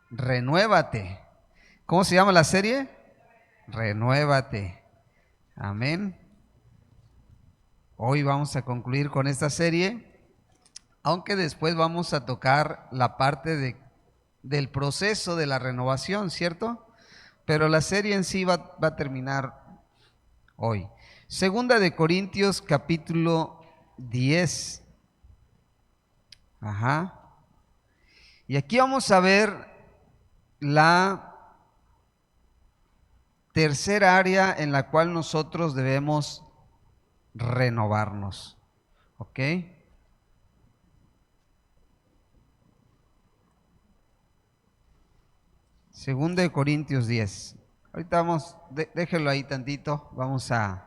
Renuévate. ¿Cómo se llama la serie? Renuévate. Amén. Hoy vamos a concluir con esta serie, aunque después vamos a tocar la parte del proceso de la renovación, ¿cierto? Pero la serie en sí va a terminar hoy. Segunda de Corintios capítulo 10. Ajá. Y aquí vamos a ver la tercera área en la cual nosotros debemos renovarnos. ¿Ok? Segunda de Corintios 10. Ahorita vamos, déjelo ahí tantito. Vamos a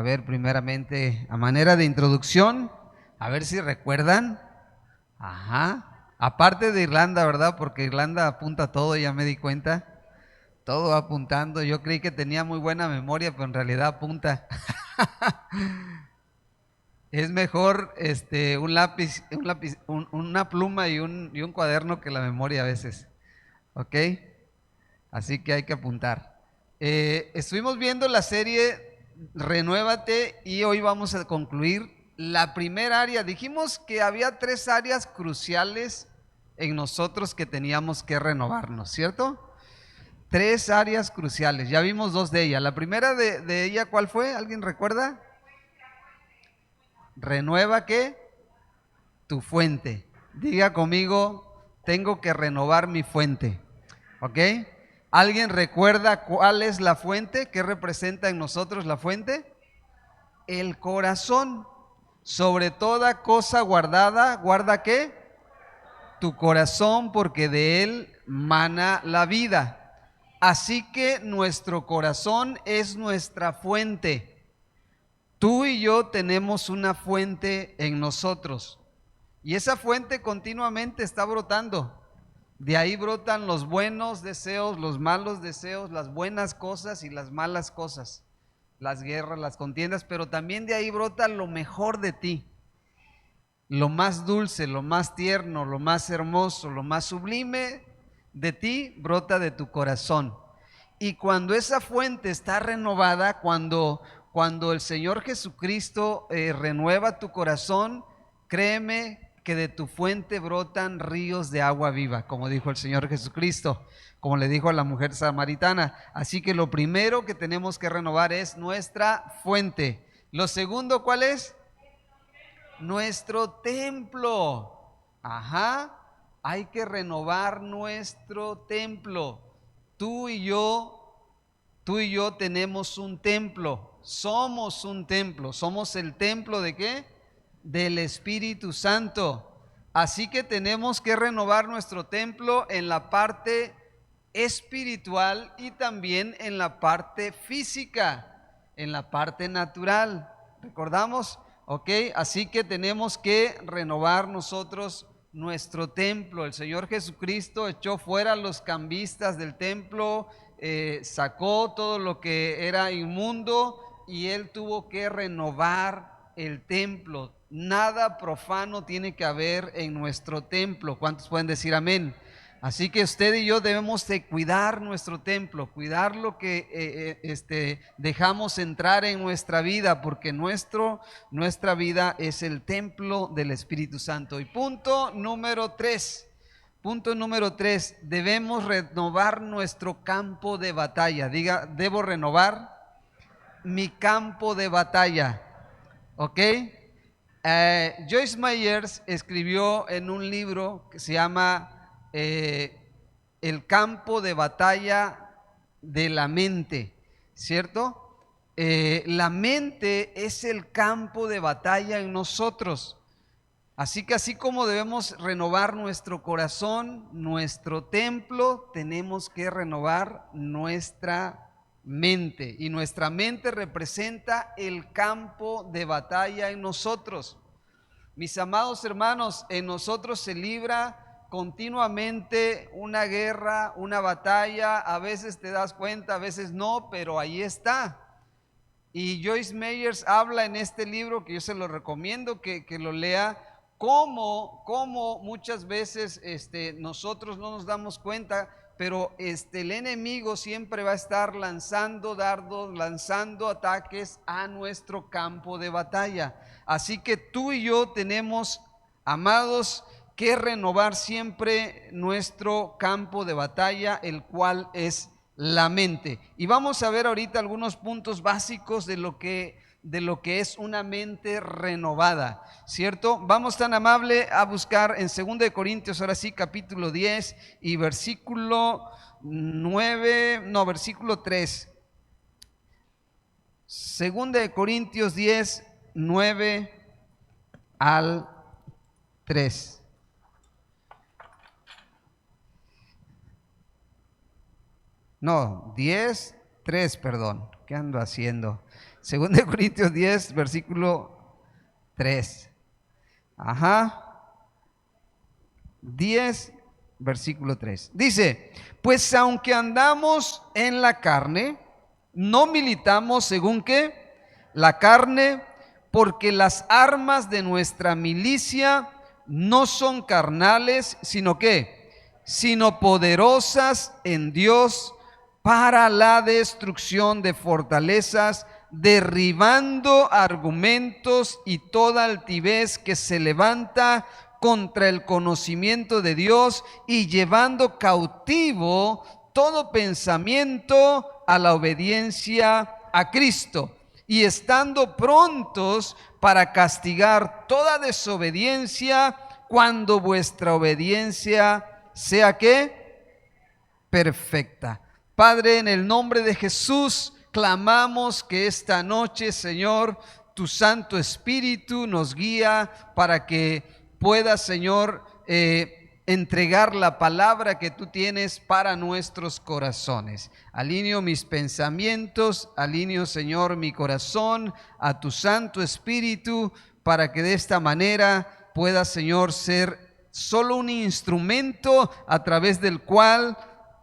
ver primeramente a manera de introducción, a ver si recuerdan. Ajá. Aparte de Irlanda, ¿verdad? Porque Irlanda apunta todo, ya me di cuenta. Todo va apuntando. Yo creí que tenía muy buena memoria, pero en realidad apunta. Es mejor un lápiz, una pluma y un cuaderno que la memoria a veces. ¿Ok? Así que hay que apuntar. Estuvimos viendo la serie Renuévate y hoy vamos a concluir la primera área. Dijimos que había tres áreas cruciales en nosotros que teníamos que renovarnos, ¿cierto? Tres áreas cruciales. Ya vimos dos de ellas. La primera de ella, ¿cuál fue? ¿Alguien recuerda? Renueva ¿qué? Tu fuente. Diga conmigo, tengo que renovar mi fuente. ¿Ok? ¿Alguien recuerda cuál es la fuente? ¿Qué representa en nosotros la fuente? El corazón. Sobre toda cosa guardada, ¿guarda qué? Tu corazón, porque de él mana la vida. Así que nuestro corazón es nuestra fuente. Tú y yo tenemos una fuente en nosotros. Y esa fuente continuamente está brotando. De ahí brotan los buenos deseos, los malos deseos, las buenas cosas y las malas cosas, las guerras, las contiendas, pero también de ahí brota lo mejor de ti, lo más dulce, lo más tierno, lo más hermoso, lo más sublime de ti brota de tu corazón. Y cuando esa fuente está renovada, cuando el Señor Jesucristo renueva tu corazón, créeme que de tu fuente brotan ríos de agua viva, como dijo el Señor Jesucristo, como le dijo a la mujer samaritana. Así que lo primero que tenemos que renovar es nuestra fuente. Lo segundo, ¿cuál es? Nuestro templo. Ajá, hay que renovar nuestro templo. Tú y yo Tú y yo tenemos un templo, somos un templo, somos el templo ¿de qué? Del Espíritu Santo. Así que tenemos que renovar nuestro templo en la parte espiritual y también en la parte física, en la parte natural. ¿Recordamos? Ok, así que tenemos que renovar nosotros nuestro templo. El Señor Jesucristo echó fuera a los cambistas del templo, sacó todo lo que era inmundo y él tuvo que renovar el templo. Nada profano tiene que haber en nuestro templo. ¿Cuántos pueden decir amén? Así que usted y yo debemos de cuidar nuestro templo, cuidar lo que dejamos entrar en nuestra vida, porque nuestra vida es el templo del Espíritu Santo. Y punto número 3. Punto número 3, debemos renovar nuestro campo de batalla. Diga, debo renovar mi campo de batalla. ¿Ok? Joyce Myers escribió en un libro que se llama El campo de batalla de la mente, ¿cierto? La mente es el campo de batalla en nosotros. Así que así como debemos renovar nuestro corazón, nuestro templo, tenemos que renovar nuestra mente. Y nuestra mente representa el campo de batalla en nosotros. Mis amados hermanos, en nosotros se libra continuamente una guerra, una batalla. A veces te das cuenta, a veces no, pero ahí está. Y Joyce Myers habla en este libro, que yo se lo recomiendo que lo lea, cómo muchas veces nosotros no nos damos cuenta, pero el enemigo siempre va a estar lanzando dardos, lanzando ataques a nuestro campo de batalla. Así que tú y yo tenemos, amados, que renovar siempre nuestro campo de batalla, el cual es la mente. Y vamos a ver ahorita algunos puntos básicos de lo que es una mente renovada, ¿cierto? Vamos tan amable a buscar en 2 de Corintios, ahora sí, capítulo 10 y versículo 3. 2 de Corintios 10, 9 al 3. No, 10, 3, perdón. ¿Qué ando haciendo? 2 de Corintios 10, versículo 3. Ajá. 10, versículo 3. Dice, pues aunque andamos en la carne, no militamos según qué, la carne, porque las armas de nuestra milicia no son carnales, sino qué, sino poderosas en Dios para la destrucción de fortalezas, derribando argumentos y toda altivez que se levanta contra el conocimiento de Dios y llevando cautivo todo pensamiento a la obediencia a Cristo, y estando prontos para castigar toda desobediencia cuando vuestra obediencia sea ¿qué? Perfecta. Padre, en el nombre de Jesús, clamamos que esta noche, Señor, tu Santo Espíritu nos guía para que puedas, Señor, entregar la palabra que tú tienes para nuestros corazones. Alineo mis pensamientos, alineo, Señor, mi corazón a tu Santo Espíritu, para que de esta manera pueda, Señor, ser solo un instrumento a través del cual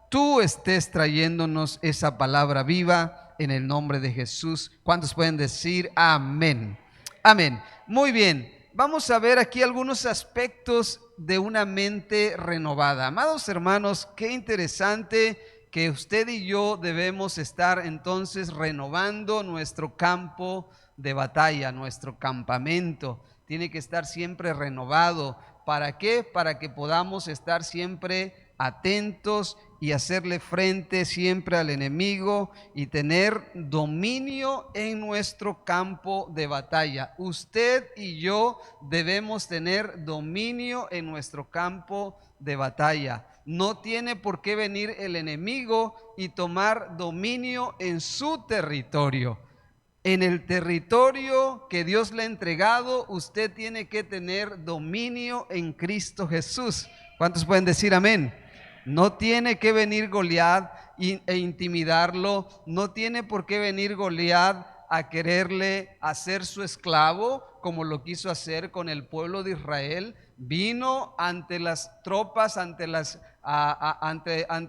tú estés trayéndonos esa palabra viva, en el nombre de Jesús. ¿Cuántos pueden decir amén? Amén. Muy bien, vamos a ver aquí algunos aspectos de una mente renovada. Amados hermanos, qué interesante que usted y yo debemos estar entonces renovando nuestro campo de batalla, nuestro campamento. Tiene que estar siempre renovado. ¿Para qué? Para que podamos estar siempre atentos y hacerle frente siempre al enemigo y tener dominio en nuestro campo de batalla. Usted y yo debemos tener dominio en nuestro campo de batalla. No tiene por qué venir el enemigo y tomar dominio en su territorio. En el territorio que Dios le ha entregado, usted tiene que tener dominio en Cristo Jesús. ¿Cuántos pueden decir amén? No tiene que venir Goliat e intimidarlo. No tiene por qué venir Goliat a quererle hacer su esclavo, como lo quiso hacer con el pueblo de Israel. Vino ante las tropas, ante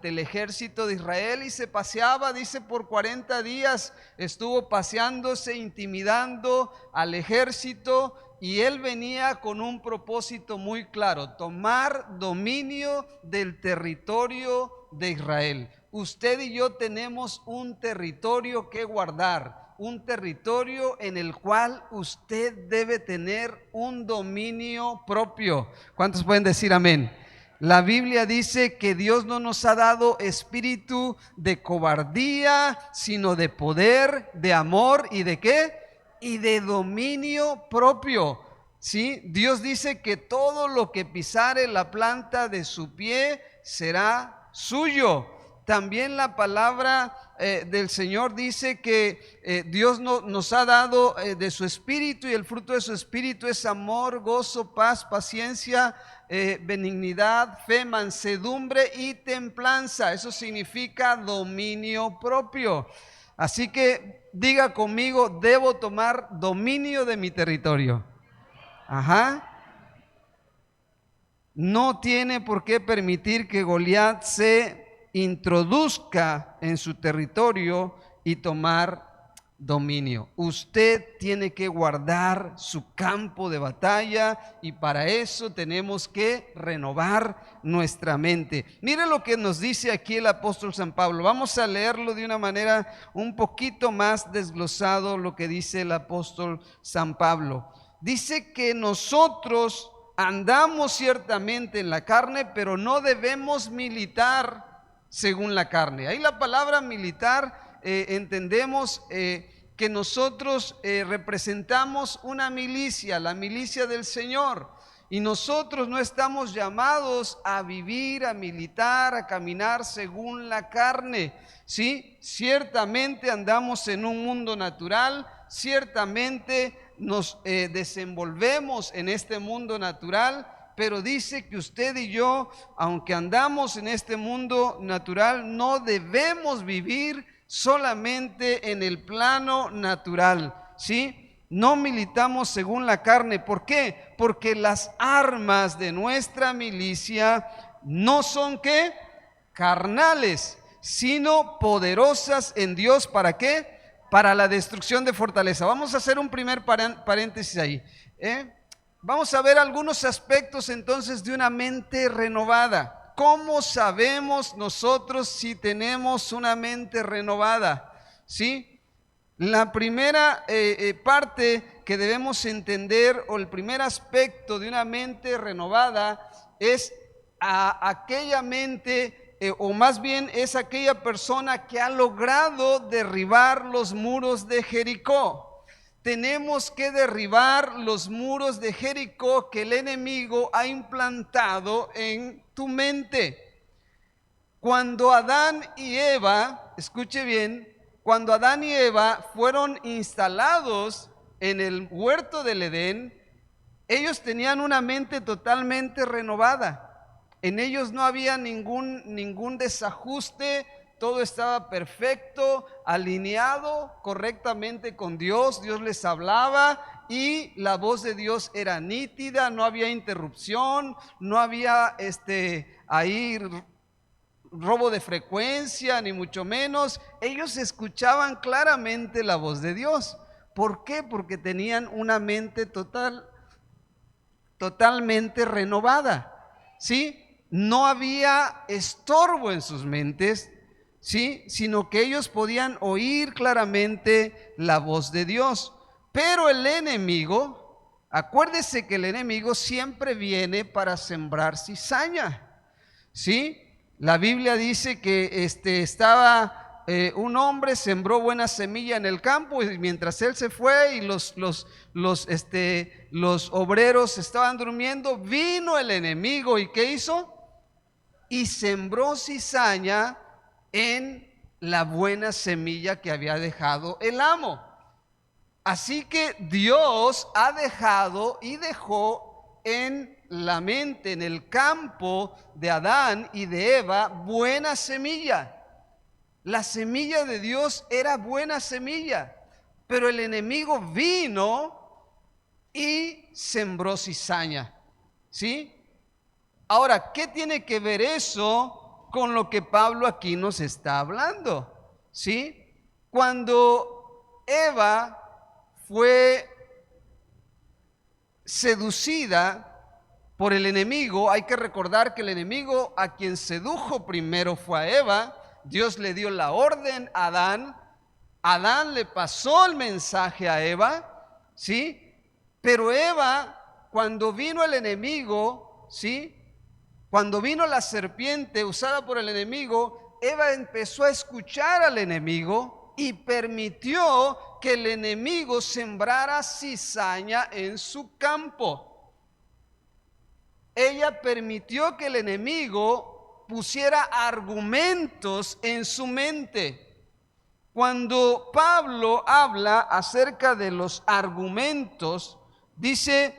el ejército de Israel y se paseaba, dice, por 40 días estuvo paseándose, intimidando al ejército, y él venía con un propósito muy claro: tomar dominio del territorio de Israel. Usted y yo tenemos un territorio que guardar, un territorio en el cual usted debe tener un dominio propio. ¿Cuántos pueden decir amén? La Biblia dice que Dios no nos ha dado espíritu de cobardía, sino de poder, de amor y de ¿qué? Y de dominio propio. ¿Sí? Dios dice que todo lo que pisare la planta de su pie será suyo. También la palabra del Señor dice que Dios nos ha dado de su espíritu, y el fruto de su espíritu es amor, gozo, paz, paciencia, benignidad, fe, mansedumbre y templanza. Eso significa dominio propio. Así que diga conmigo: debo tomar dominio de mi territorio. Ajá. No tiene por qué permitir que Goliat se introduzca en su territorio y tomar dominio. Usted tiene que guardar su campo de batalla y para eso tenemos que renovar nuestra mente. Mire lo que nos dice aquí el apóstol San Pablo. Vamos a leerlo de una manera un poquito más desglosado lo que dice el apóstol San Pablo. Dice que nosotros andamos ciertamente en la carne, pero no debemos militar según la carne. Ahí la palabra militar entendemos que nosotros representamos una milicia, la milicia del Señor, y nosotros no estamos llamados a vivir, a militar, a caminar según la carne, ¿sí? Ciertamente andamos en un mundo natural, ciertamente nos desenvolvemos en este mundo natural, pero dice que usted y yo, aunque andamos en este mundo natural, no debemos vivir solamente en el plano natural, ¿sí? No militamos según la carne. ¿Por qué? Porque las armas de nuestra milicia no son ¿qué? Carnales, sino poderosas en Dios. ¿Para qué? Para la destrucción de fortaleza. Vamos a hacer un primer paréntesis ahí. Vamos a ver algunos aspectos entonces de una mente renovada. ¿Cómo sabemos nosotros si tenemos una mente renovada? ¿Sí? La primera parte que debemos entender, o el primer aspecto de una mente renovada, es aquella mente, o más bien es aquella persona que ha logrado derribar los muros de Jericó. Tenemos que derribar los muros de Jericó que el enemigo ha implantado en tu mente. Cuando Adán y Eva, escuche bien, cuando Adán y Eva fueron instalados en el huerto del Edén, ellos tenían una mente totalmente renovada. En ellos no había ningún desajuste. Todo estaba perfecto, alineado correctamente con Dios. Dios les hablaba y la voz de Dios era nítida, no había interrupción, no había ahí robo de frecuencia, ni mucho menos. Ellos escuchaban claramente la voz de Dios. ¿Por qué? Porque tenían una mente totalmente renovada, ¿sí? No había estorbo en sus mentes, ¿sí? Sino que ellos podían oír claramente la voz de Dios. Pero el enemigo, acuérdese que el enemigo siempre viene para sembrar cizaña, ¿sí? La Biblia dice que estaba un hombre, sembró buena semilla en el campo, y mientras él se fue y los obreros estaban durmiendo, vino el enemigo y ¿qué hizo? Y sembró cizaña en la buena semilla que había dejado el amo. Así que Dios ha dejado y dejó en la mente, en el campo de Adán y de Eva, buena semilla. La semilla de Dios era buena semilla, pero el enemigo vino y sembró cizaña, ¿sí? Ahora, ¿qué tiene que ver eso con lo que Pablo aquí nos está hablando? ¿Sí? Cuando Eva fue seducida por el enemigo, hay que recordar que el enemigo a quien sedujo primero fue a Eva. Dios le dio la orden a Adán. Adán le pasó el mensaje a Eva, ¿sí? Pero Eva, cuando vino el enemigo, ¿sí? Cuando vino la serpiente usada por el enemigo, Eva empezó a escuchar al enemigo y permitió que el enemigo sembrara cizaña en su campo. Ella permitió que el enemigo pusiera argumentos en su mente. Cuando Pablo habla acerca de los argumentos, dice,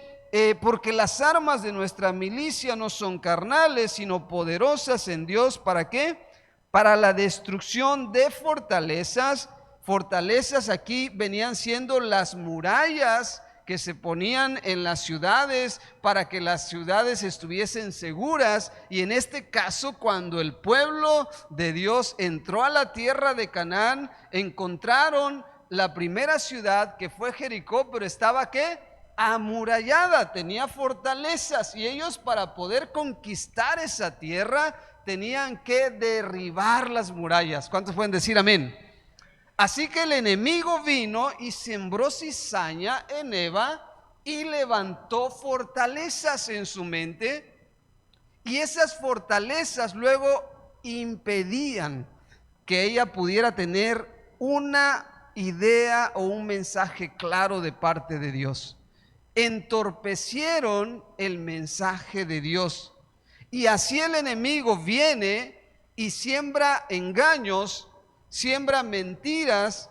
porque las armas de nuestra milicia no son carnales, sino poderosas en Dios. ¿Para qué? Para la destrucción de fortalezas. Fortalezas aquí venían siendo las murallas que se ponían en las ciudades para que las ciudades estuviesen seguras. Y en este caso, cuando el pueblo de Dios entró a la tierra de Canaán, encontraron la primera ciudad, que fue Jericó, pero estaba ¿qué? Amurallada, tenía fortalezas, y ellos, para poder conquistar esa tierra, tenían que derribar las murallas. ¿Cuántos pueden decir amén? Así que el enemigo vino y sembró cizaña en Eva y levantó fortalezas en su mente, y esas fortalezas luego impedían que ella pudiera tener una idea o un mensaje claro de parte de Dios. Entorpecieron el mensaje de Dios, y así el enemigo viene y siembra engaños, siembra mentiras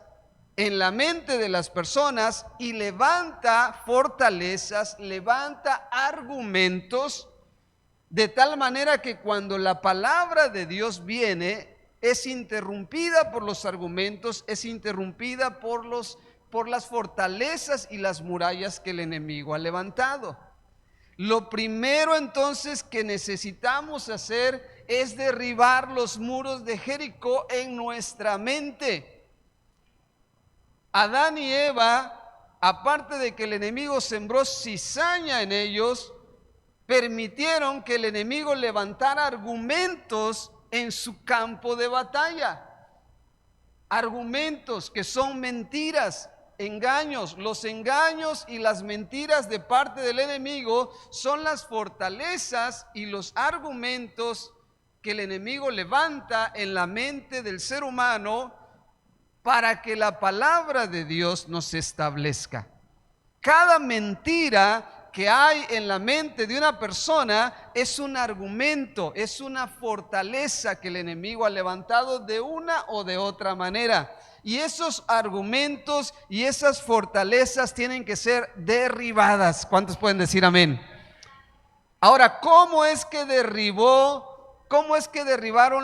en la mente de las personas, y levanta fortalezas, levanta argumentos, de tal manera que cuando la palabra de Dios viene, es interrumpida por los argumentos, es interrumpida por las fortalezas y las murallas que el enemigo ha levantado. Lo primero entonces que necesitamos hacer es derribar los muros de Jericó en nuestra mente. Adán y Eva, aparte de que el enemigo sembró cizaña en ellos, permitieron que el enemigo levantara argumentos en su campo de batalla. Argumentos que son mentiras, engaños. Los engaños y las mentiras de parte del enemigo son las fortalezas y los argumentos que el enemigo levanta en la mente del ser humano para que la palabra de Dios no se establezca. Cada mentira que hay en la mente de una persona es un argumento, es una fortaleza que el enemigo ha levantado de una o de otra manera. Y esos argumentos y esas fortalezas tienen que ser derribadas. ¿Cuántos pueden decir amén? Ahora, ¿cómo es que derribaron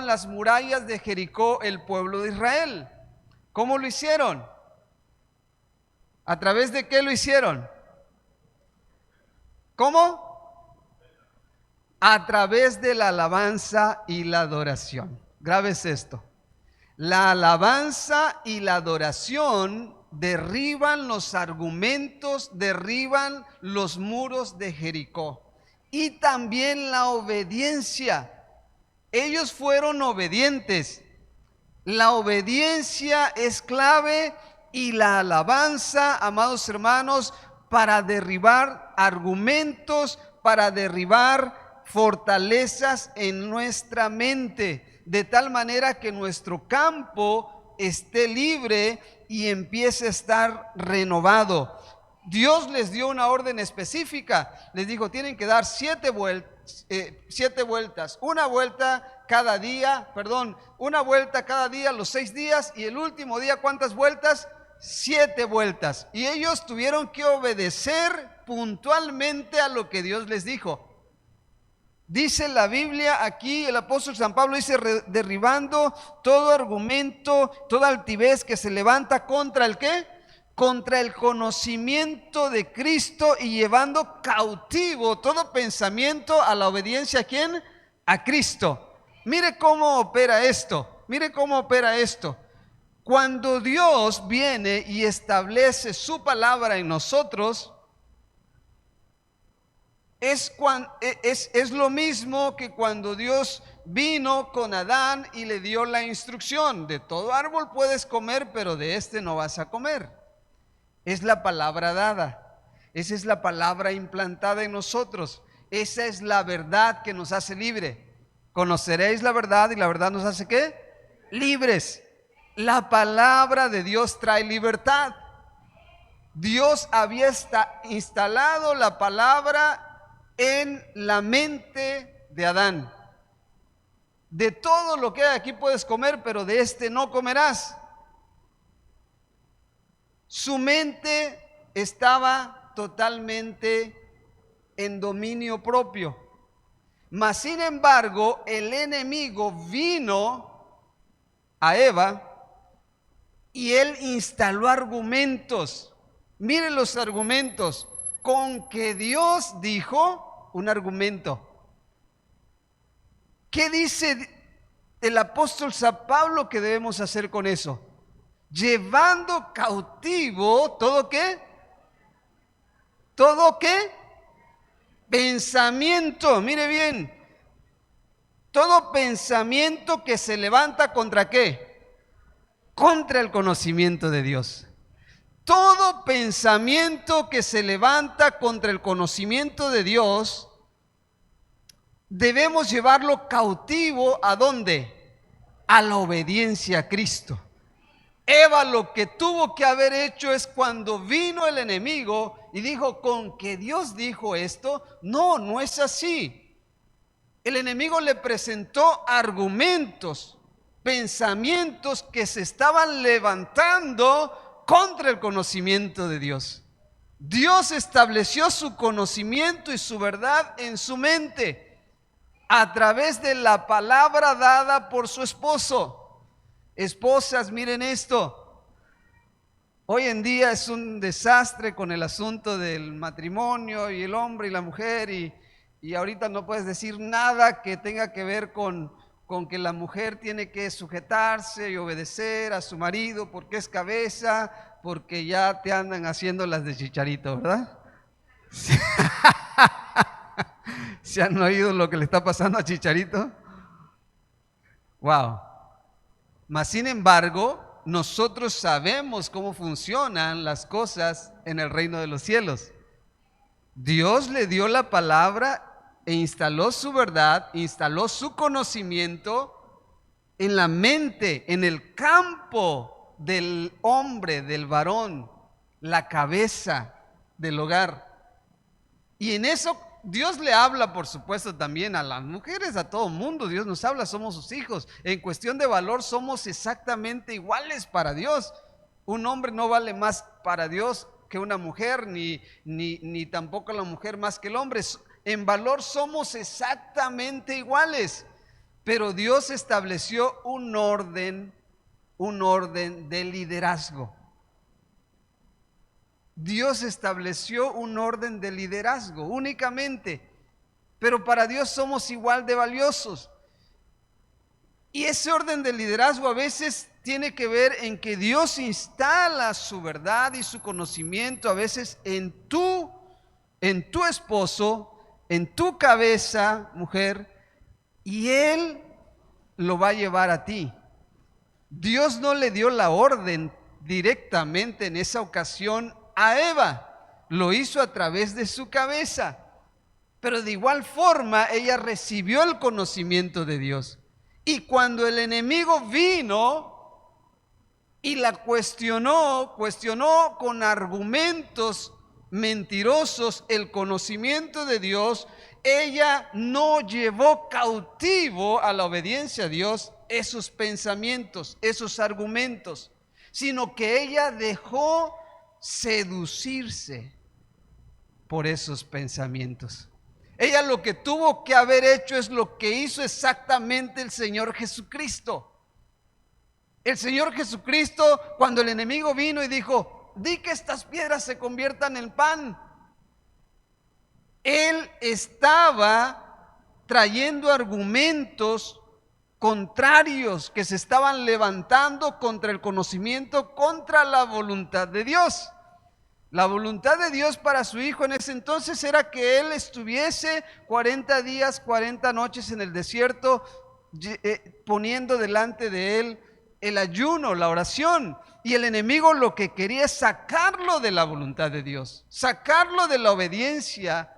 las murallas de Jericó el pueblo de Israel? ¿Cómo lo hicieron? ¿A través de qué lo hicieron? ¿Cómo? A través de la alabanza y la adoración. Grabes esto. La alabanza y la adoración derriban los argumentos, derriban los muros de Jericó. Y también la obediencia. Ellos fueron obedientes. La obediencia es clave, y la alabanza, amados hermanos, para derribar argumentos, para derribar fortalezas en nuestra mente, de tal manera que nuestro campo esté libre y empiece a estar renovado. Dios les dio una orden específica, les dijo: tienen que dar 7 vueltas, una vuelta cada día, los 6 días, y el último día, ¿cuántas vueltas? 7 vueltas. Y ellos tuvieron que obedecer puntualmente a lo que Dios les dijo. Dice la Biblia aquí, el apóstol San Pablo dice: derribando todo argumento, toda altivez que se levanta contra el ¿qué? Contra el conocimiento de Cristo, y llevando cautivo todo pensamiento a la obediencia. ¿A quién? A Cristo. Mire cómo opera esto, Cuando Dios viene y establece su palabra en nosotros, es lo mismo que cuando Dios vino con Adán y le dio la instrucción: de todo árbol puedes comer, pero de este no vas a comer. Es la palabra dada, esa es la palabra implantada en nosotros, esa es la verdad que nos hace libre. Conoceréis la verdad, y la verdad nos hace ¿qué? Libres. La palabra de Dios trae libertad. Dios había instalado la palabra en la mente de Adán: de todo lo que hay aquí puedes comer, pero de este no comerás. Su mente estaba totalmente en dominio propio. Mas sin embargo, el enemigo vino a Eva y él instaló argumentos. Miren los argumentos. Con que Dios dijo, un argumento. ¿Qué dice el apóstol San Pablo que debemos hacer con eso? llevando cautivo todo qué, todo qué, pensamiento, mire bien, todo pensamiento que se levanta contra qué, contra el conocimiento de Dios. Todo pensamiento que se levanta contra el conocimiento de Dios, debemos llevarlo cautivo, ¿a dónde? A la obediencia a Cristo. Eva lo que tuvo que haber hecho es, cuando vino el enemigo y dijo, ¿con que Dios dijo esto? No, no es así. El enemigo le presentó argumentos, pensamientos que se estaban levantando contra el conocimiento de Dios. Dios estableció su conocimiento y su verdad en su mente a través de la palabra dada por su esposo. Esposas, miren esto. Hoy en día es un desastre con el asunto del matrimonio y el hombre y la mujer, y ahorita no puedes decir nada que tenga que ver con que la mujer tiene que sujetarse y obedecer a su marido porque es cabeza, porque ya te andan haciendo las de Chicharito, ¿verdad? ¿Se han oído lo que le está pasando a Chicharito? Wow. Mas sin embargo, nosotros sabemos cómo funcionan las cosas en el reino de los cielos. Dios le dio la palabra e instaló su verdad, instaló su conocimiento en la mente, en el campo del hombre, del varón, la cabeza del hogar. Y en eso Dios le habla, por supuesto, también a las mujeres, a todo mundo. Dios nos habla, somos sus hijos. En cuestión de valor somos exactamente iguales para Dios. Un hombre no vale más para Dios que una mujer, ni tampoco la mujer más que el hombre. En valor somos exactamente iguales, pero Dios estableció un orden de liderazgo. Dios estableció un orden de liderazgo únicamente, pero para Dios somos igual de valiosos. Y ese orden de liderazgo a veces tiene que ver en que Dios instala su verdad y su conocimiento a veces en tu esposo, en tu cabeza, mujer, y Él lo va a llevar a ti. Dios no le dio la orden directamente en esa ocasión a Eva, lo hizo a través de su cabeza, pero de igual forma ella recibió el conocimiento de Dios. Y cuando el enemigo vino y la cuestionó con argumentos mentirosos el conocimiento de Dios, ella no llevó cautivo a la obediencia a Dios esos pensamientos, esos argumentos, sino que ella dejó seducirse por esos pensamientos. Ella lo que tuvo que haber hecho es lo que hizo exactamente el Señor Jesucristo. El Señor Jesucristo, cuando el enemigo vino y dijo, di que estas piedras se conviertan en pan, Él estaba trayendo argumentos contrarios que se estaban levantando contra el conocimiento, contra la voluntad de Dios. La voluntad de Dios para su hijo en ese entonces era que él estuviese 40 días, 40 noches en el desierto, poniendo delante de él el ayuno, la oración. Y el enemigo lo que quería es sacarlo de la voluntad de Dios, sacarlo de la obediencia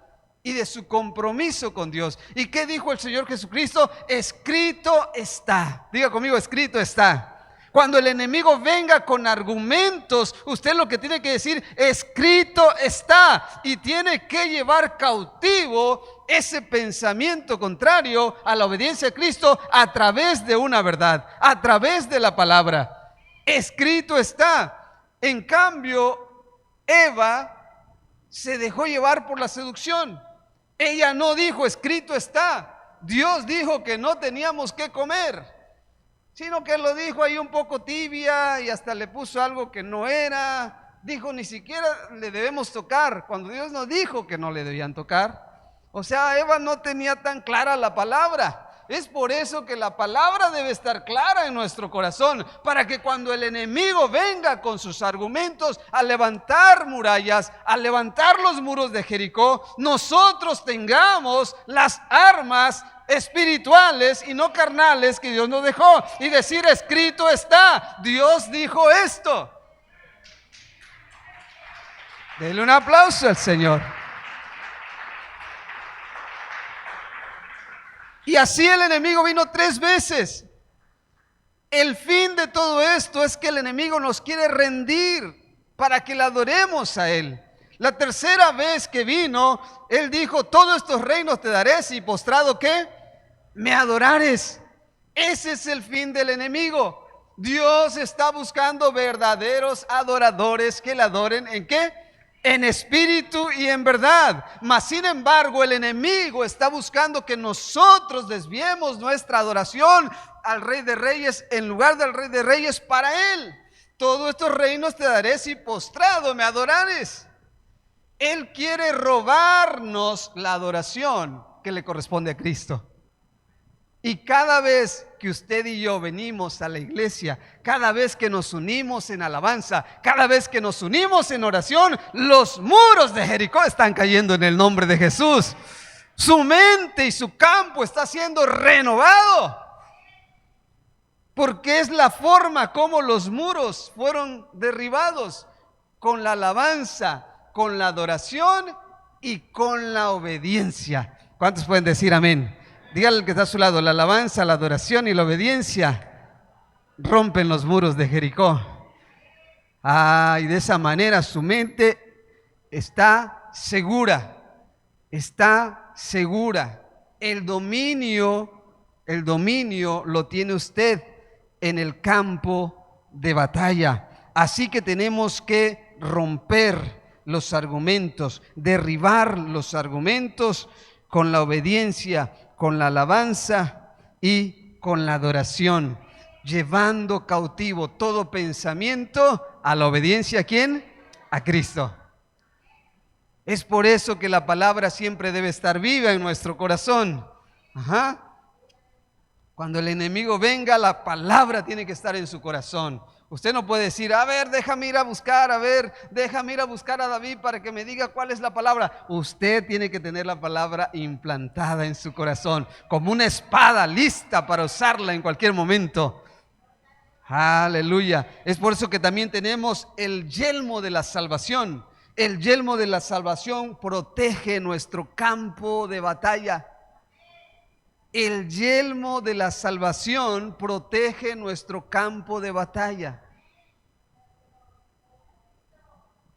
y de su compromiso con Dios. ¿Y qué dijo el Señor Jesucristo? Escrito está. Diga conmigo, escrito está. Cuando el enemigo venga con argumentos, usted lo que tiene que decir, escrito está. Y tiene que llevar cautivo ese pensamiento contrario a la obediencia a Cristo a través de una verdad, a través de la palabra. Escrito está. En cambio, Eva se dejó llevar por la seducción. Ella no dijo, escrito está. Dios dijo que no teníamos que comer, sino que lo dijo ahí un poco tibia y hasta le puso algo que no era. Dijo, ni siquiera le debemos tocar, cuando Dios nos dijo que no le debían tocar. O sea, Eva no tenía tan clara la palabra, Es por eso que la palabra debe estar clara en nuestro corazón, para que cuando el enemigo venga con sus argumentos a levantar murallas, a levantar los muros de Jericó, nosotros tengamos las armas espirituales y no carnales que Dios nos dejó, y decir: escrito está, Dios dijo esto. Denle un aplauso al Señor. Y así el enemigo vino 3 veces. El fin de todo esto es que el enemigo nos quiere rendir para que le adoremos a él. La tercera vez que vino, él dijo: todos estos reinos te daré si postrado, ¿qué? Me adorares. Ese es el fin del enemigo. Dios está buscando verdaderos adoradores que le adoren, ¿en qué? En espíritu y en verdad. Mas sin embargo, el enemigo está buscando que nosotros desviemos nuestra adoración al Rey de Reyes en lugar del Rey de Reyes para él. Todos estos reinos te daré si postrado me adorares. Él quiere robarnos la adoración que le corresponde a Cristo. Y cada vez que usted y yo venimos a la iglesia, cada vez que nos unimos en alabanza, cada vez que nos unimos en oración, los muros de Jericó están cayendo en el nombre de Jesús. Su mente y su campo está siendo renovado, porque es la forma como los muros fueron derribados, con la alabanza, con la adoración y con la obediencia. ¿Cuántos pueden decir amén? Dígale al que está a su lado: la alabanza, la adoración y la obediencia rompen los muros de Jericó. Y de esa manera su mente está segura. Está segura. El dominio lo tiene usted en el campo de batalla. Así que tenemos que romper los argumentos, derribar los argumentos con la obediencia, con la alabanza y con la adoración, llevando cautivo todo pensamiento a la obediencia. ¿A quién? A Cristo. Es por eso que la palabra siempre debe estar viva en nuestro corazón. Cuando el enemigo venga, la palabra tiene que estar en su corazón. Usted no puede decir: a ver, déjame ir a buscar, déjame ir a buscar a David para que me diga cuál es la palabra. Usted tiene que tener la palabra implantada en su corazón, como una espada lista para usarla en cualquier momento. Aleluya. Es por eso que también tenemos el yelmo de la salvación. El yelmo de la salvación protege nuestro campo de batalla. El yelmo de la salvación protege nuestro campo de batalla.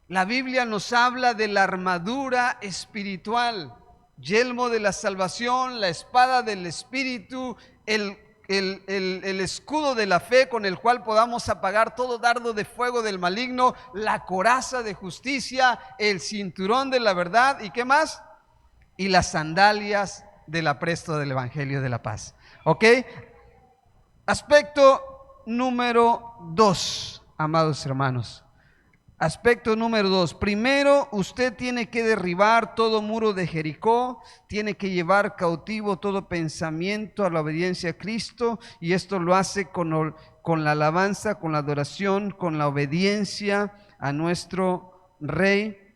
La Biblia nos habla de la armadura espiritual, yelmo de la salvación, la espada del Espíritu, el escudo de la fe con el cual podamos apagar todo dardo de fuego del maligno, la coraza de justicia, el cinturón de la verdad, ¿y qué más? Y las sandalias del apresto del Evangelio de la paz. ¿Ok? Aspecto número 2, amados hermanos. Aspecto número 2. Primero, usted tiene que derribar todo muro de Jericó, tiene que llevar cautivo todo pensamiento a la obediencia a Cristo, y esto lo hace con la alabanza, con la adoración, con la obediencia a nuestro Rey.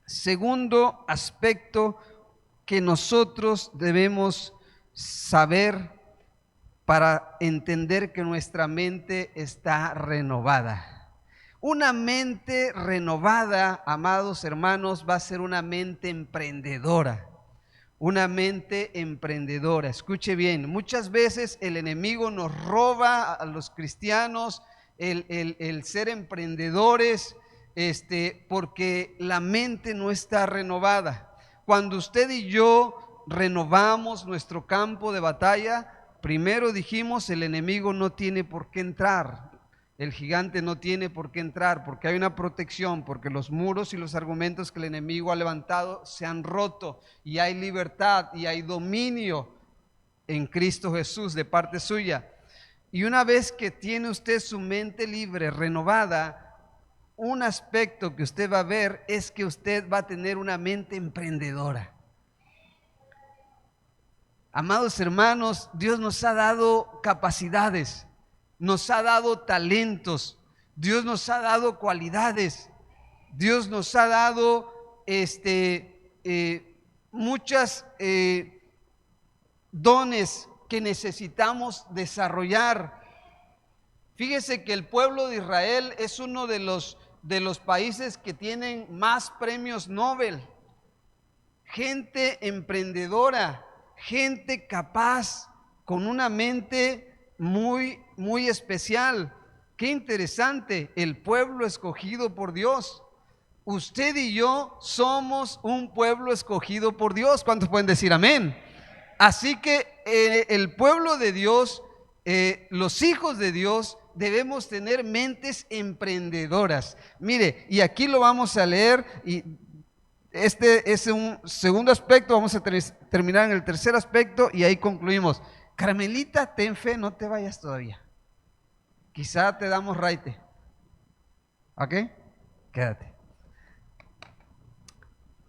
Segundo aspecto que nosotros debemos saber para entender que nuestra mente está renovada. Una mente renovada, amados hermanos, va a ser una mente emprendedora. Una mente emprendedora. Escuche bien, muchas veces el enemigo nos roba a los cristianos el ser emprendedores, porque la mente no está renovada. Cuando usted y yo renovamos nuestro campo de batalla, primero dijimos: el enemigo no tiene por qué entrar, el gigante no tiene por qué entrar, porque hay una protección, porque los muros y los argumentos que el enemigo ha levantado se han roto, y hay libertad y hay dominio en Cristo Jesús de parte suya. Y una vez que tiene usted su mente libre, renovada, un aspecto que usted va a ver es que usted va a tener una mente emprendedora. Amados hermanos, Dios nos ha dado capacidades, nos ha dado talentos, Dios nos ha dado cualidades, Dios nos ha dado muchas dones que necesitamos desarrollar. Fíjese que el pueblo de Israel es uno de los países que tienen más premios Nobel. Gente emprendedora, gente capaz, con una mente muy, muy especial. Qué interesante, el pueblo escogido por Dios. Usted y yo somos un pueblo escogido por Dios. ¿Cuántos pueden decir amén? Así que el pueblo de Dios, los hijos de Dios, debemos tener mentes emprendedoras. Mire, y aquí lo vamos a leer, y este es un segundo aspecto. Vamos a terminar en el tercer aspecto y ahí concluimos. Carmelita, ten fe, no te vayas todavía. Quizá te damos raite. ¿Ok? Quédate.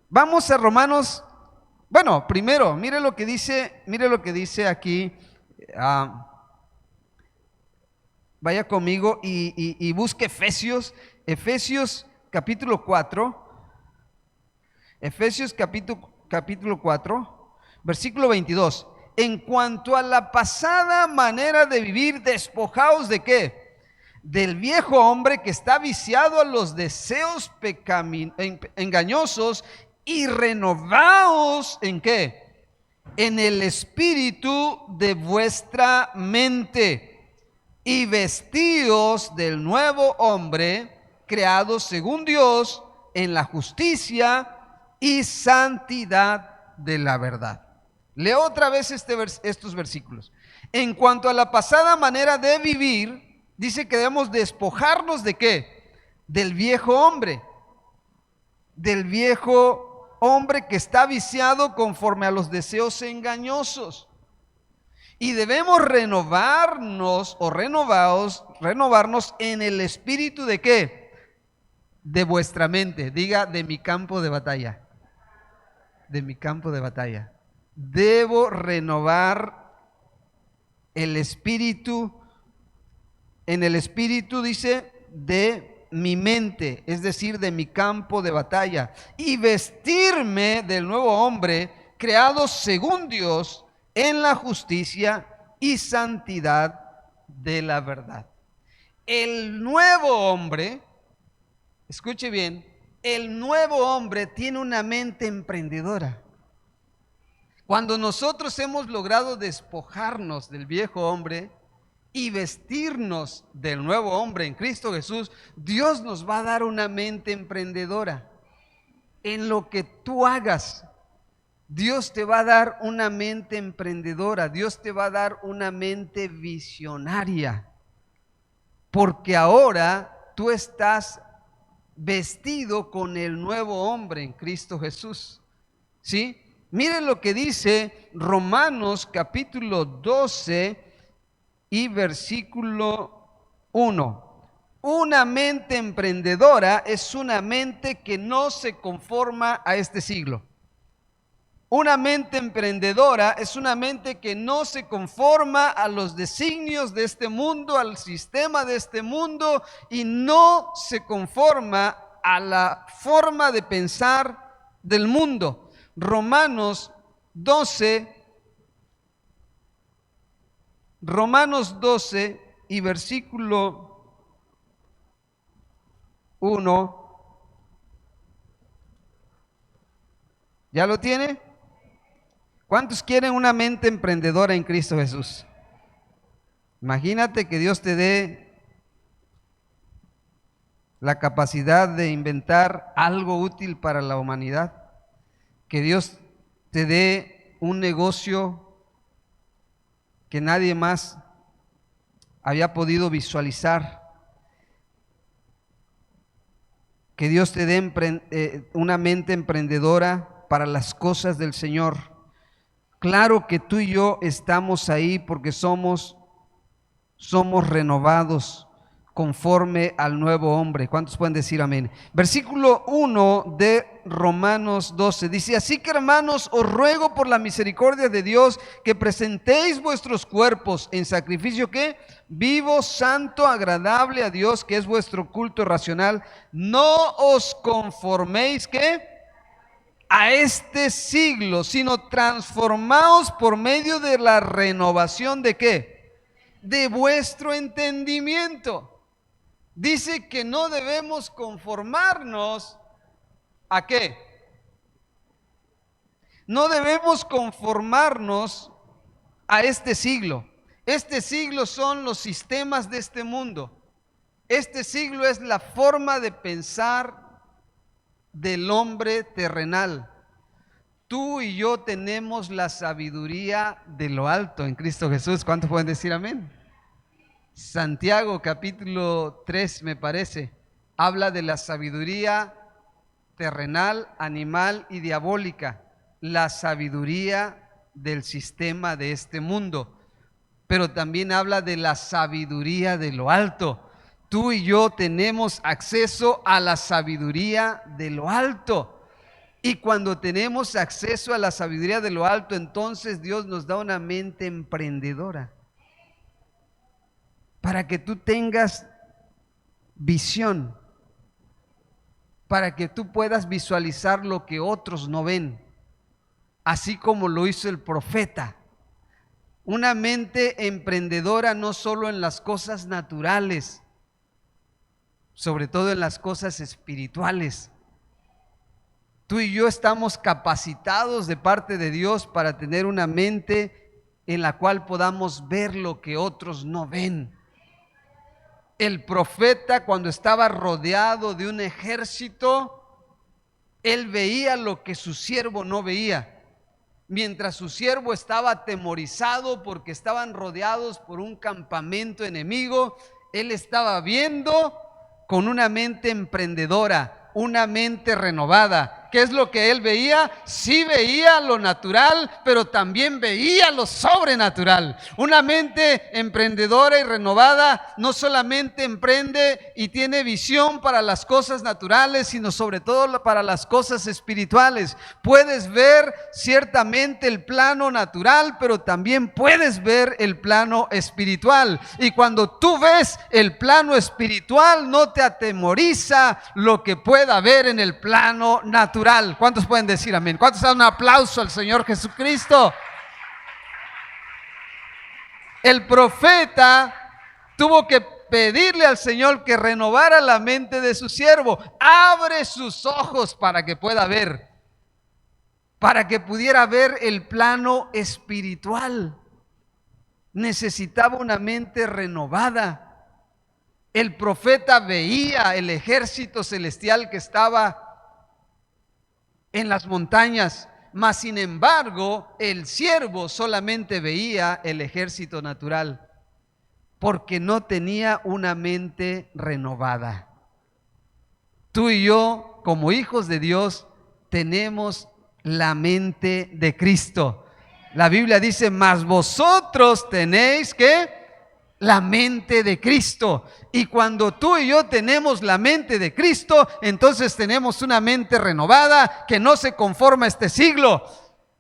Vamos a Romanos. Bueno, primero, mire lo que dice aquí. Vaya conmigo y busque Efesios capítulo 4. Efesios capítulo 4, versículo 22. En cuanto a la pasada manera de vivir, despojaos de ¿qué? Del viejo hombre que está viciado a los deseos engañosos, y renovaos ¿en qué? En el espíritu de vuestra mente, y vestíos del nuevo hombre, creado según Dios en la justicia y santidad de la verdad. Leo otra vez estos versículos. En cuanto a la pasada manera de vivir, dice que debemos despojarnos ¿de qué? Del viejo hombre que está viciado conforme a los deseos engañosos. Y debemos renovarnos en el espíritu ¿de qué? De vuestra mente. Diga, de mi campo de batalla. De mi campo de batalla. Debo renovar el espíritu. En el espíritu dice de mi mente, es decir, de mi campo de batalla. Y vestirme del nuevo hombre, creado según Dios, en la justicia y santidad de la verdad. El nuevo hombre, escuche bien, el nuevo hombre tiene una mente emprendedora. Cuando nosotros hemos logrado despojarnos del viejo hombre y vestirnos del nuevo hombre en Cristo Jesús, Dios nos va a dar una mente emprendedora. En lo que tú hagas, Dios te va a dar una mente emprendedora, Dios te va a dar una mente visionaria, porque ahora tú estás vestido con el nuevo hombre en Cristo Jesús. ¿Sí? Miren lo que dice Romanos capítulo 12 y versículo 1. Una mente emprendedora es una mente que no se conforma a este siglo. Una mente emprendedora es una mente que no se conforma a los designios de este mundo, al sistema de este mundo, y no se conforma a la forma de pensar del mundo. Romanos 12 y versículo 1. ¿Ya lo tiene? ¿Cuántos quieren una mente emprendedora en Cristo Jesús? Imagínate que Dios te dé la capacidad de inventar algo útil para la humanidad, que Dios te dé un negocio que nadie más había podido visualizar, que Dios te dé una mente emprendedora para las cosas del Señor. Claro que tú y yo estamos ahí porque somos renovados conforme al nuevo hombre. ¿Cuántos pueden decir amén? Versículo 1 de Romanos 12 dice: así que, hermanos, os ruego por la misericordia de Dios que presentéis vuestros cuerpos en sacrificio que vivo, santo, agradable a Dios, que es vuestro culto racional. No os conforméis que a este siglo, sino transformaos por medio de la renovación de ¿qué? De vuestro entendimiento. Dice que no debemos conformarnos ¿a qué? No debemos conformarnos a este siglo. Este siglo son los sistemas de este mundo. Este siglo es la forma de pensar del hombre terrenal. Tú y yo tenemos la sabiduría de lo alto en Cristo Jesús. ¿Cuántos pueden decir amén? Santiago capítulo 3 me parece, habla de la sabiduría terrenal, animal y diabólica, la sabiduría del sistema de este mundo, pero también habla de la sabiduría de lo alto. Tú y yo tenemos acceso a la sabiduría de lo alto. Y cuando tenemos acceso a la sabiduría de lo alto, entonces Dios nos da una mente emprendedora, para que tú tengas visión, para que tú puedas visualizar lo que otros no ven, así como lo hizo el profeta. Una mente emprendedora no solo en las cosas naturales, sobre todo en las cosas espirituales. Tú y yo estamos capacitados de parte de Dios para tener una mente en la cual podamos ver lo que otros no ven. El profeta, cuando estaba rodeado de un ejército, él veía lo que su siervo no veía. Mientras su siervo estaba atemorizado porque estaban rodeados por un campamento enemigo, él estaba viendo con una mente emprendedora, una mente renovada. ¿Qué es lo que él veía? Sí veía lo natural, pero también veía lo sobrenatural. Una mente emprendedora y renovada no solamente emprende y tiene visión para las cosas naturales, sino sobre todo para las cosas espirituales. Puedes ver ciertamente el plano natural, pero también puedes ver el plano espiritual. Y cuando tú ves el plano espiritual, no te atemoriza lo que pueda haber en el plano natural. ¿Cuántos pueden decir amén? ¿Cuántos dan un aplauso al Señor Jesucristo? El profeta tuvo que pedirle al Señor que renovara la mente de su siervo. Abre sus ojos para que pueda ver, para que pudiera ver el plano espiritual. Necesitaba una mente renovada. El profeta veía el ejército celestial que estaba en las montañas, mas sin embargo el siervo solamente veía el ejército natural, porque no tenía una mente renovada. Tú y yo, como hijos de Dios, tenemos la mente de Cristo. La Biblia dice: mas vosotros tenéis ¿qué? La mente de Cristo. Y cuando tú y yo tenemos la mente de Cristo, entonces tenemos una mente renovada que no se conforma a este siglo.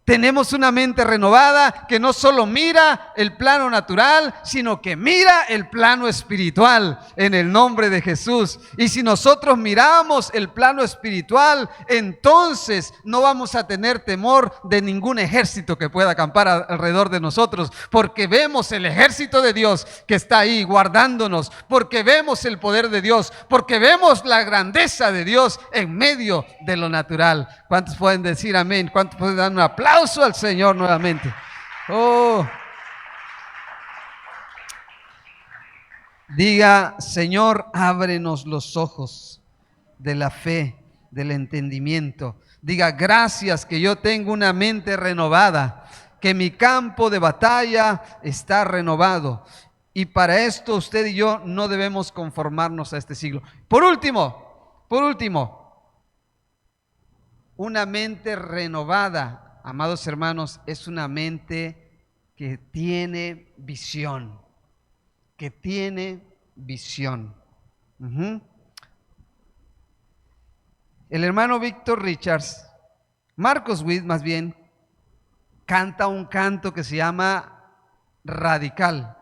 Tenemos una mente renovada que no solo mira el plano natural, sino que mira el plano espiritual, en el nombre de Jesús. Y si nosotros miramos el plano espiritual, entonces no vamos a tener temor de ningún ejército que pueda acampar alrededor de nosotros, porque vemos el ejército de Dios que está ahí guardándonos, porque vemos el poder de Dios, porque vemos la grandeza de Dios en medio de lo natural. ¿Cuántos pueden decir amén? ¿Cuántos pueden dar un aplauso al Señor nuevamente? Oh, diga: Señor, ábrenos los ojos de la fe, del entendimiento. Diga: gracias que yo tengo una mente renovada, que mi campo de batalla está renovado. Y para esto usted y yo no debemos conformarnos a este siglo. Por último, una mente renovada, amados hermanos, es una mente que tiene visión, que tiene visión. Ujú. El hermano Víctor Richards, Marcos Witt más bien, canta un canto que se llama Radical.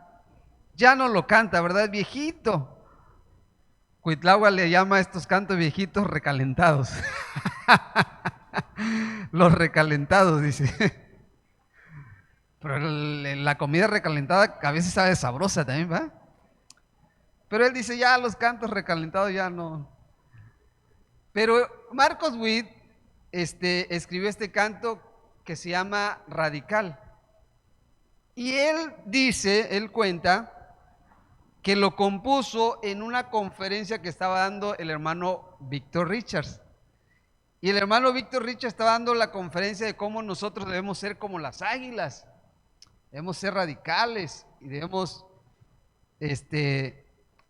Ya no lo canta, ¿verdad? Es viejito. Cuitlagua le llama a estos cantos viejitos recalentados. Los recalentados, dice. Pero la comida recalentada a veces sabe sabrosa también, ¿va? Pero él dice, ya los cantos recalentados ya no. Pero Marcos Witt escribió este canto que se llama Radical. Y él dice, él cuenta, que lo compuso en una conferencia que estaba dando el hermano Víctor Richards. Y el hermano Víctor Richards estaba dando la conferencia de cómo nosotros debemos ser como las águilas. Debemos ser radicales y debemos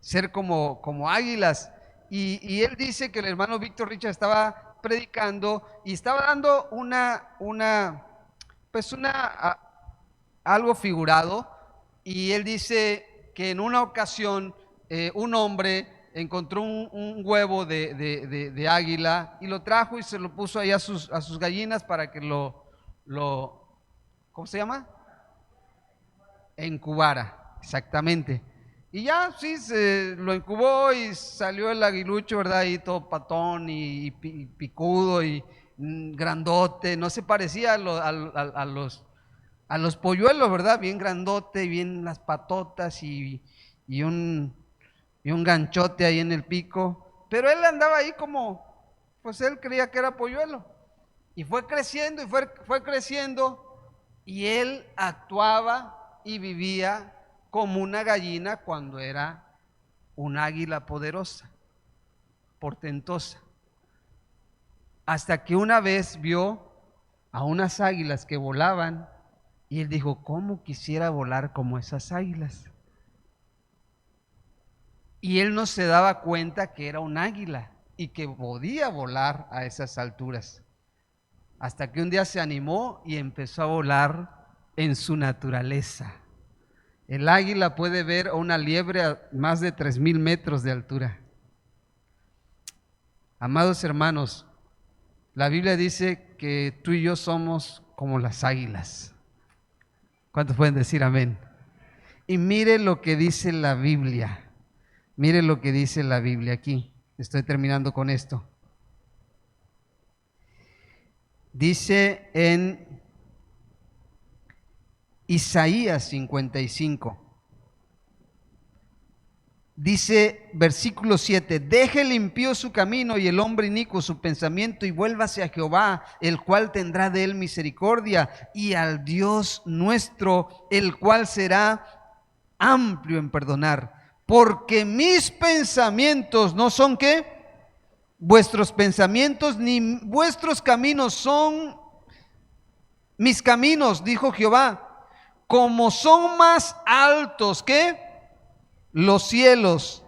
ser como águilas. Y él dice que el hermano Víctor Richards estaba predicando y estaba dando algo figurado. Y él dice que en una ocasión un hombre encontró un huevo de águila y lo trajo y se lo puso ahí a sus gallinas para que ¿cómo se llama? Incubara, exactamente. Y ya, sí, se lo incubó y salió el aguilucho, ¿verdad? Ahí todo patón y picudo y grandote, no se parecía a los polluelos, ¿verdad? Bien grandote, bien las patotas y un ganchote ahí en el pico. Pero él andaba ahí pues él creía que era polluelo. Y fue creciendo y fue creciendo y él actuaba y vivía como una gallina cuando era un águila poderosa, portentosa. Hasta que una vez vio a unas águilas que volaban y él dijo, ¿cómo quisiera volar como esas águilas? Y él no se daba cuenta que era un águila y que podía volar a esas alturas. Hasta que un día se animó y empezó a volar en su naturaleza. El águila puede ver a una liebre a más de 3,000 metros de altura. Amados hermanos, la Biblia dice que tú y yo somos como las águilas. ¿Cuántos pueden decir amén? Y mire lo que dice la Biblia. Mire lo que dice la Biblia aquí. Estoy terminando con esto. Dice en Isaías 55. Dice versículo 7, deje el impío su camino y el hombre inicuo su pensamiento y vuélvase a Jehová, el cual tendrá de él misericordia, y al Dios nuestro, el cual será amplio en perdonar. Porque mis pensamientos no son ¿qué? Vuestros pensamientos, ni vuestros caminos son mis caminos, dijo Jehová. Como son más altos que los cielos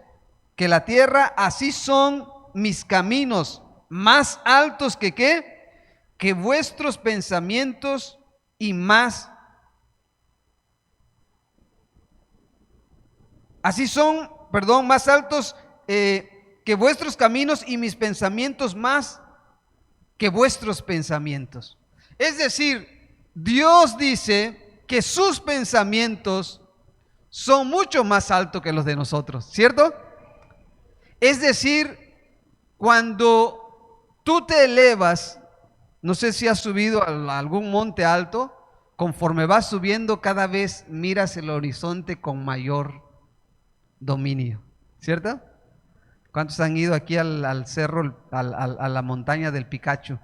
que la tierra, así son mis caminos, más altos que ¿qué? Que vuestros pensamientos y más. Así son, más altos que vuestros caminos y mis pensamientos más que vuestros pensamientos. Es decir, Dios dice que sus pensamientos son mucho más altos que los de nosotros, ¿cierto? Es decir, cuando tú te elevas, no sé si has subido a algún monte alto, conforme vas subiendo cada vez miras el horizonte con mayor dominio, ¿cierto? ¿Cuántos han ido aquí al cerro, a la montaña del Picacho?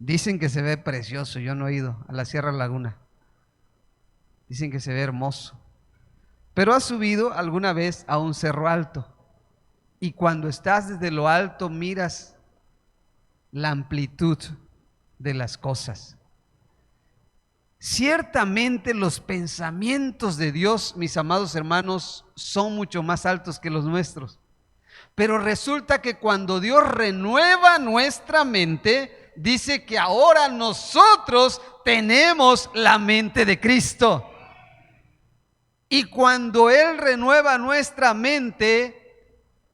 Dicen que se ve precioso, yo no he ido a la Sierra Laguna. Dicen que se ve hermoso. Pero has subido alguna vez a un cerro alto y cuando estás desde lo alto miras la amplitud de las cosas. Ciertamente los pensamientos de Dios, mis amados hermanos, son mucho más altos que los nuestros. Pero resulta que cuando Dios renueva nuestra mente, dice que ahora nosotros tenemos la mente de Cristo. Y cuando Él renueva nuestra mente,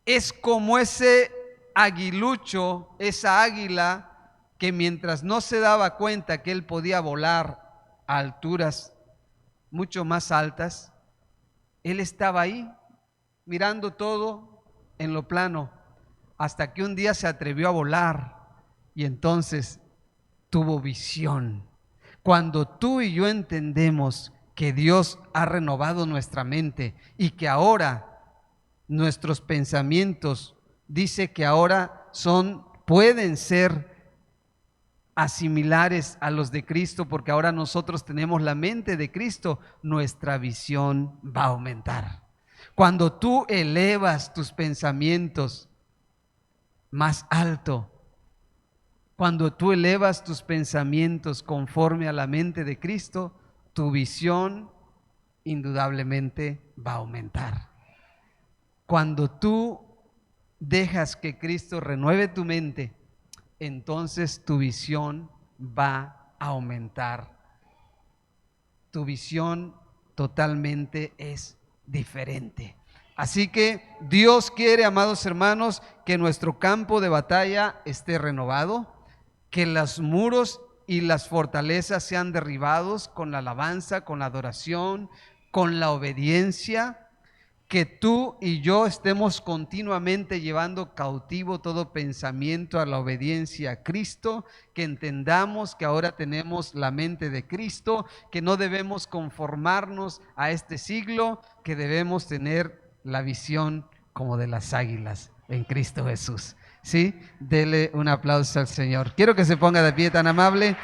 es como ese aguilucho, esa águila que mientras no se daba cuenta que él podía volar a alturas mucho más altas, él estaba ahí mirando todo en lo plano, hasta que un día se atrevió a volar y entonces tuvo visión. Cuando tú y yo entendemos que Dios ha renovado nuestra mente y que ahora nuestros pensamientos, dice que ahora pueden ser asimilares a los de Cristo, porque ahora nosotros tenemos la mente de Cristo, nuestra visión va a aumentar. Cuando tú elevas tus pensamientos más alto, cuando tú elevas tus pensamientos conforme a la mente de Cristo, tu visión indudablemente va a aumentar. Cuando tú dejas que Cristo renueve tu mente, entonces tu visión va a aumentar. Tu visión totalmente es diferente. Así que Dios quiere, amados hermanos, que nuestro campo de batalla esté renovado, que los muros y las fortalezas sean derribados con la alabanza, con la adoración, con la obediencia, que tú y yo estemos continuamente llevando cautivo todo pensamiento a la obediencia a Cristo, que entendamos que ahora tenemos la mente de Cristo, que no debemos conformarnos a este siglo, que debemos tener la visión como de las águilas en Cristo Jesús. ¿Sí? Dele un aplauso al Señor. Quiero que se ponga de pie, tan amable.